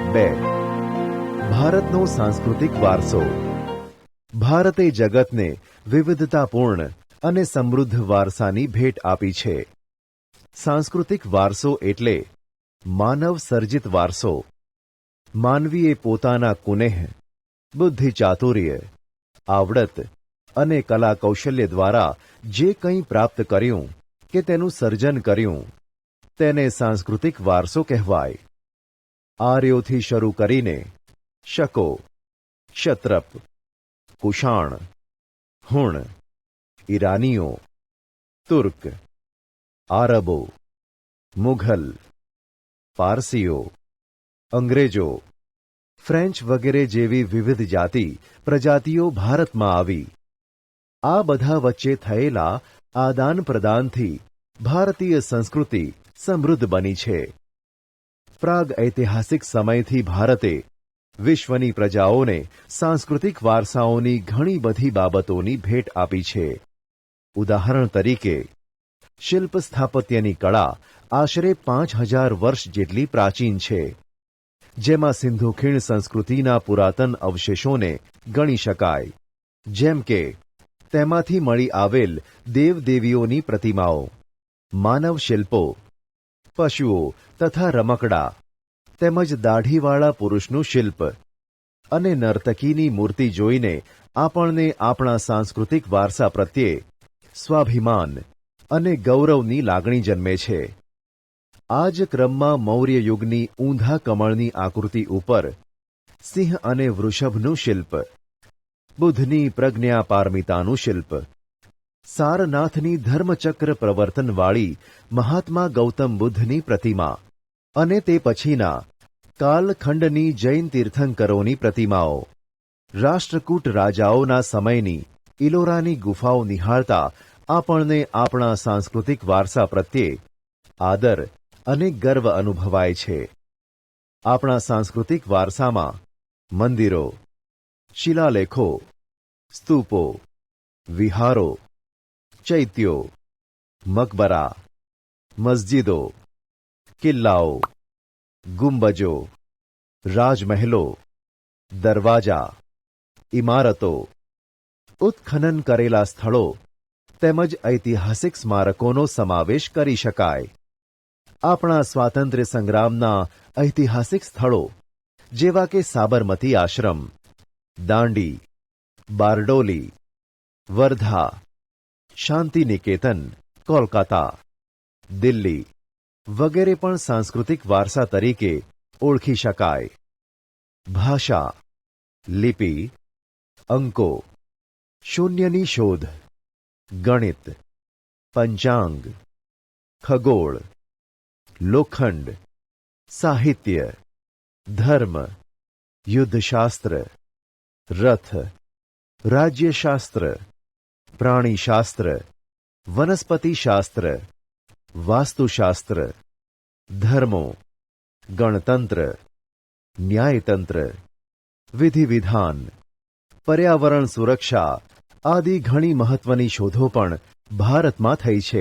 2. ભારતનો સાંસ્કૃતિક વારસો. ભારતે જગતને વિવિધતાપૂર્ણ અને સમૃદ્ધ વારસાની ભેટ આપી છે. સાંસ્કૃતિક વારસો એટલે માનવ સર્જિત વારસો. માનવીએ પોતાના કુનેહ, બુદ્ધિ ચાતુર્ય, આવડત અને કલા કૌશલ્ય દ્વારા જે કંઈ પ્રાપ્ત કર્યું કે તેનું સર્જન કર્યું તેને સાંસ્કૃતિક વારસો કહેવાય. આર્યોથી શરૂ કરીને શકો, ક્ષત્રપ, કુષાણ, હુણ, ઈરાનીઓ, તુર્ક, આરબો, મુઘલ, પારસીઓ, અંગ્રેજો, ફ્રેન્ચ વગેરે જેવી વિવિધ જાતિ પ્રજાતિઓ ભારતમાં આવી. આ બધા વચ્ચે થયેલા આદાન પ્રદાનથી ભારતીય સંસ્કૃતિ સમૃદ્ધ બની છે. પ્રાગ ઐતિહાસિક સમયથી ભારતે વિશ્વની પ્રજાઓને સાંસ્કૃતિક વારસાઓની ઘણી બધી બાબતોની ભેટ આપી છે. ઉદાહરણ તરીકે, શિલ્પ સ્થાપત્યની કળા આશરે 5000 વર્ષ જેટલી પ્રાચીન છે, જેમાં સિંધુ ખીણ સંસ્કૃતિના પુરાતન અવશેષોને ગણી શકાય, જેમ કે તેમાંથી મળી આવેલ દેવદેવીઓની પ્રતિમાઓ, માનવ શિલ્પો, પશુઓ તથા રમકડા, તેમજ દાઢીવાળા પુરુષનું શિલ્પ અને નર્તકીની મૂર્તિ જોઈને આપણને આપણા સાંસ્કૃતિક વારસા પ્રત્યે સ્વાભિમાન અને ગૌરવની લાગણી જન્મે છે. આ જ ક્રમમાં મૌર્ય યુગની ઊંધા કમળની આકૃતિ ઉપર સિંહ અને વૃષભનું શિલ્પ, બુદ્ધની પ્રજ્ઞા પારમિતાનું શિલ્પ, સારનાથની ધર્મચક્ર પ્રવર્તનવાળી મહાત્મા ગૌતમ બુદ્ધની પ્રતિમા અને તે પછીના કાલખંડની જૈન તીર્થંકરોની પ્રતિમાઓ, રાષ્ટ્રકૂટ રાજાઓના સમયની ઇલોરાની ગુફાઓ નિહાળતા આપણને આપણા સાંસ્કૃતિક વારસા પ્રત્યે આદર અને ગર્વ અનુભવાય છે. આપણા સાંસ્કૃતિક વારસામાં મંદિરો, શિલાલેખો, સ્તૂપો, વિહારો, ચૈત્યો, મકબરા, મસ્જિદો, કિલ્લાઓ, ગુંબજો, રાજમહેલો, દરવાજા, ઇમારતો, ઉત્ખનન કરેલા સ્થળો તેમજ ઐતિહાસિક સ્મારકોનો સમાવેશ કરી શકાય. આપણા સ્વાતંત્ર્ય સંગ્રામના ઐતિહાસિક સ્થળો જેવા કે સાબરમતી આશ્રમ, દાંડી, બારડોલી, વર્ધા, શાંતિનિકેતન, કોલકાતા, દિલ્હી વગેરે પણ સાંસ્કૃતિક વારસા તરીકે ઓળખી શકાય. ભાષા, લિપિ, અંકો, શૂન્યની શોધ, ગણિત, પંચાંગ, ખગોળ, લોખંડ, સાહિત્ય, ધર્મ, યુદ્ધશાસ્ત્ર, રથ, રાજ્યશાસ્ત્ર, પ્રાણીશાસ્ત્ર, વનસ્પતિશાસ્ત્ર, વાસ્તુશાસ્ત્ર, ધર્મો, ગણતંત્ર, ન્યાયતંત્ર, વિધિવિધાન, પર્યાવરણ સુરક્ષા આદિ ઘણી મહત્વની શોધો પણ ભારતમાં થઈ છે.